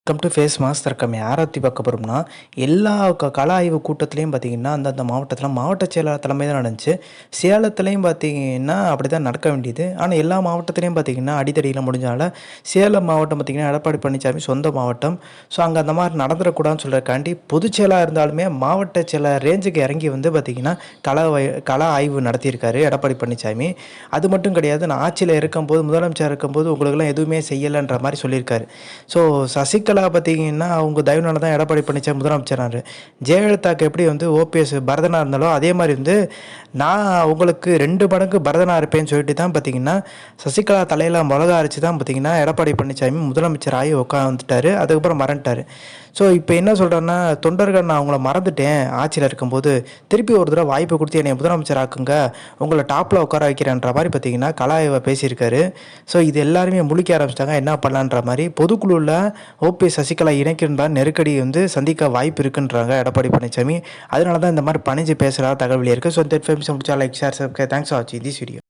Welcome to face master come யாரை பற்றி பார்க்க போகிறோம்னா எல்லா கள ஆய்வு கூட்டத்துலேயும் பார்த்தீங்கன்னா அந்தந்த மாவட்டத்தில் மாவட்ட செயலாளர் தலைமை தான் நடந்துச்சு. சேலத்துலேயும் பார்த்தீங்கன்னா அப்படி தான் நடக்க வேண்டியது. ஆனால் எல்லா மாவட்டத்துலேயும் பார்த்தீங்கன்னா அடிதடியில் முடிஞ்சால சேலம் மாவட்டம் பார்த்தீங்கன்னா எடப்பாடி பழனிசாமி சொந்த மாவட்டம். ஸோ அங்கே அந்த மாதிரி நடந்துடக்கூடாதுன்னு சொல்கிறக்காண்டி பொதுச் செயலாளர் இருந்தாலுமே மாவட்ட செயலாளர் ரேஞ்சுக்கு இறங்கி வந்து பார்த்திங்கன்னா கள ஆய்வு நடத்தியிருக்காரு எடப்பாடி பழனிசாமி. அது மட்டும் கிடையாது, நான் ஆட்சியில் இருக்கும்போது முதலமைச்சர் இருக்கும்போது உங்களுக்கெல்லாம் எதுவுமே செய்யலைன்ற மாதிரி சொல்லியிருக்காரு. ஸோ சசிகலா பார்த்தீங்கன்னா அவங்க தயவுனால தான் எடப்பாடி பழனிசாமி முதலமைச்சரானாரு. ஜெயலலிதாவுக்கு எப்படி வந்து ஓபிஎஸ் பரதனாக இருந்தாலோ அதே மாதிரி வந்து நான் உங்களுக்கு 2 மடங்கு பரதனாக இருப்பேன்னு சொல்லிட்டு தான் பார்த்தீங்கன்னா சசிகலா தலையில் மிளகா அரைச்சி தான் பார்த்தீங்கன்னா எடப்பாடி பழனிசாமி முதலமைச்சர் ஆகி உட்காந்துட்டாரு. அதுக்கப்புறம் மறந்துட்டார். ஸோ இப்போ என்ன சொல்கிறேன்னா, தொண்டர்கள் நான் அவங்கள மறந்துட்டேன் ஆட்சியில் இருக்கும்போது, திருப்பி ஒரு தடவை வாய்ப்பு கொடுத்து என்னை முதலமைச்சர் ஆக்குங்க, உங்களை டாப்பில் உட்கார வைக்கிறேன்ற மாதிரி பார்த்தீங்கன்னா கலாய்வை பேசியிருக்காரு. ஸோ இது எல்லாருமே முழிக்க ஆரம்பிச்சிட்டாங்க, என்ன பண்ணலான்ற மாதிரி. பொதுக்குழுவில் ஓபிஎஸ் சசிகலா இணைக்கின்ற நெருக்கடி வந்து சந்திக்க வாய்ப்பு இருக்குன்றாங்க எடப்பாடி பழனிசாமி. அதனால தான் இந்த மாதிரி பணிஞ்சு பேசுகிறதா தகவல் இருக்குது. ஸோ இந்த இன்ஃபர்மேஷன் முடிச்சா like share subscribe. Thanks for வாட்சிங் திஸ் வீடியோ.